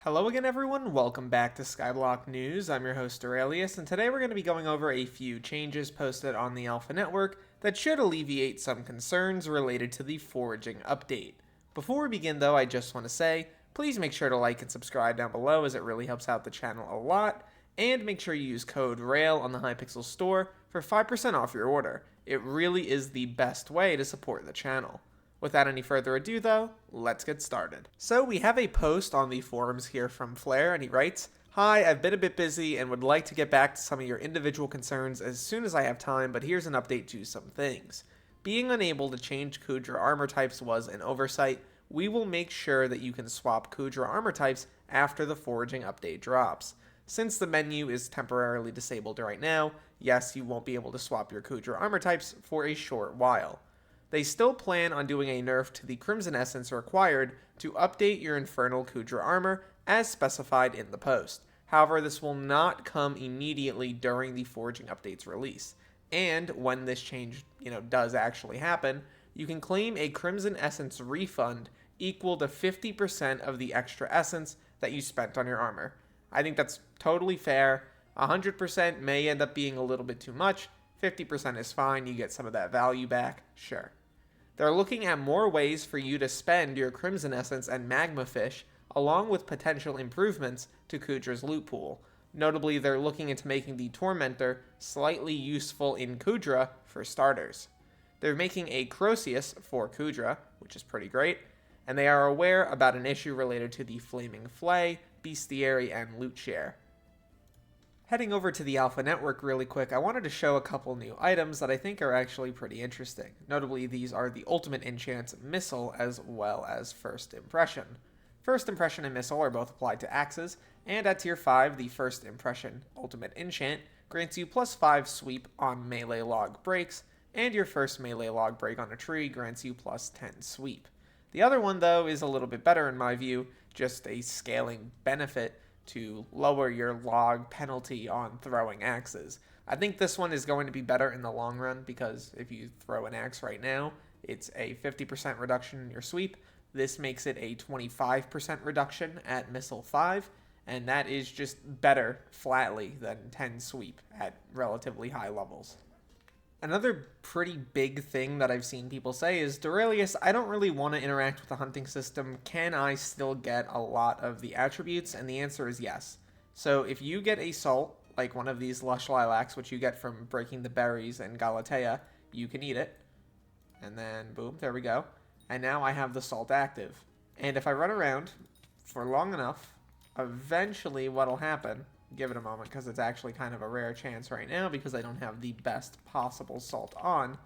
Hello again everyone, welcome back to Skyblock News. I'm your host Derailious, and today we're going to be going over a few changes posted on the Alpha Network that should alleviate some concerns related to the Foraging update. Before we begin though, I just want to say, please make sure to like and subscribe down below as it really helps out the channel a lot, and make sure you use code RAIL on the Hypixel store for 5% off your order. It really is the best way to support the channel. Without any further ado though, let's get started. So we have a post on the forums here from Flare, and he writes, "Hi, I've been a bit busy and would like to get back to some of your individual concerns as soon as I have time, but here's an update to some things. Being unable to change Kuudra armor types was an oversight. We will make sure that you can swap Kuudra armor types after the Foraging update drops. Since the menu is temporarily disabled right now, yes, you won't be able to swap your Kuudra armor types for a short while. They still plan on doing a nerf to the Crimson Essence required to update your Infernal Kuudra armor as specified in the post. However, this will not come immediately during the Foraging update's release. And when this change, does actually happen, you can claim a Crimson Essence refund equal to 50% of the extra essence that you spent on your armor. I think that's totally fair. 100% may end up being a little bit too much. 50% is fine, you get some of that value back, sure. They're looking at more ways for you to spend your Crimson Essence and Magma Fish, along with potential improvements to Kuudra's loot pool. Notably, they're looking into making the Tormentor slightly useful in Kuudra for starters. They're making a Croseus for Kuudra, which is pretty great, and they are aware about an issue related to the Flaming Flay, Bestiary, and Loot Share. Heading over to the Alpha Network really quick, I wanted to show a couple new items that I think are actually pretty interesting. Notably, these are the Ultimate Enchants Missile as well as First Impression. First Impression and Missile are both applied to axes, and at tier 5, the First Impression Ultimate Enchant grants you +5 sweep on melee log breaks, and your first melee log break on a tree grants you +10 sweep. The other one, though, is a little bit better in my view, just a scaling benefit to lower your log penalty on throwing axes. I think this one is going to be better in the long run because if you throw an axe right now, it's a 50% reduction in your sweep. This makes it a 25% reduction at Missile 5, and that is just better flatly than 10 sweep at relatively high levels. Another pretty big thing that I've seen people say is, Derailious, I don't really want to interact with the hunting system. Can I still get a lot of the attributes? And the answer is yes. So if you get a salt, like one of these lush lilacs, which you get from breaking the berries in Galatea, you can eat it. And then boom, there we go. And now I have the salt active. And if I run around for long enough, eventually what'll happen, give it a moment because it's actually kind of a rare chance right now because I don't have the best possible salt on.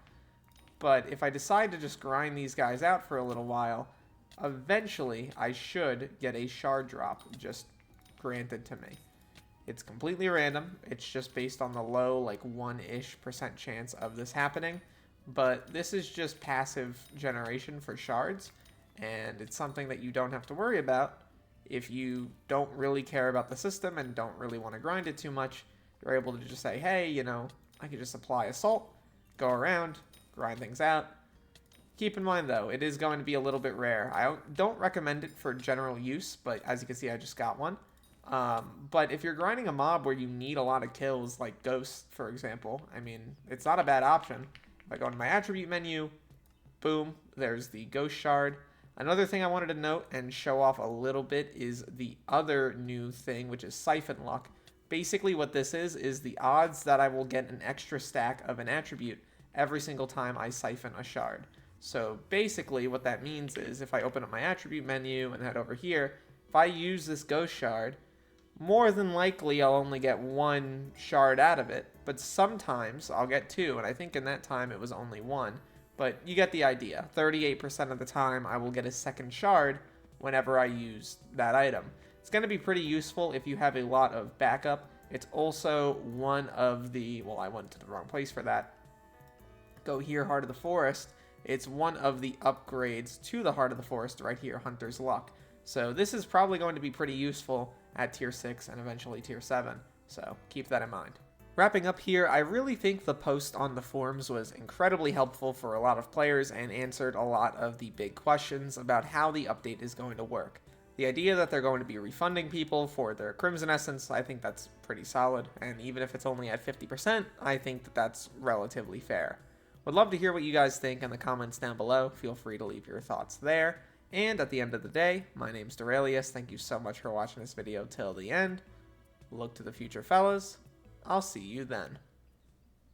But if I decide to just grind these guys out for a little while, eventually I should get a shard drop just granted to me. It's completely random. It's just based on the low, like 1-ish% chance of this happening. But this is just passive generation for shards, and it's something that you don't have to worry about. If you don't really care about the system and don't really want to grind it too much, you're able to just say, hey, I could just apply a salt, go around, grind things out. Keep in mind, though, it is going to be a little bit rare. I don't recommend it for general use, but as you can see, I just got one. But if you're grinding a mob where you need a lot of kills, like Ghosts, for example, I mean, it's not a bad option. If I go into my attribute menu, boom, there's the Ghost Shard. Another thing I wanted to note and show off a little bit is the other new thing, which is Siphon Luck. Basically what this is the odds that I will get an extra stack of an attribute every single time I siphon a shard. So basically what that means is if I open up my attribute menu and head over here, if I use this Ghost Shard, more than likely I'll only get one shard out of it, but sometimes I'll get two, and I think in that time it was only one. But you get the idea. 38% of the time, I will get a second shard whenever I use that item. It's going to be pretty useful if you have a lot of backup. It's also one of the... Well, I went to the wrong place for that. Go here, Heart of the Forest. It's one of the upgrades to the Heart of the Forest right here, Hunter's Luck. So this is probably going to be pretty useful at Tier 6 and eventually Tier 7. So keep that in mind. Wrapping up here, I really think the post on the forums was incredibly helpful for a lot of players and answered a lot of the big questions about how the update is going to work. The idea that they're going to be refunding people for their Crimson Essence, I think that's pretty solid, and even if it's only at 50%, I think that that's relatively fair. Would love to hear what you guys think in the comments down below. Feel free to leave your thoughts there. And at the end of the day, my name's Derailious. Thank you so much for watching this video till the end. Look to the future, fellas. I'll see you then.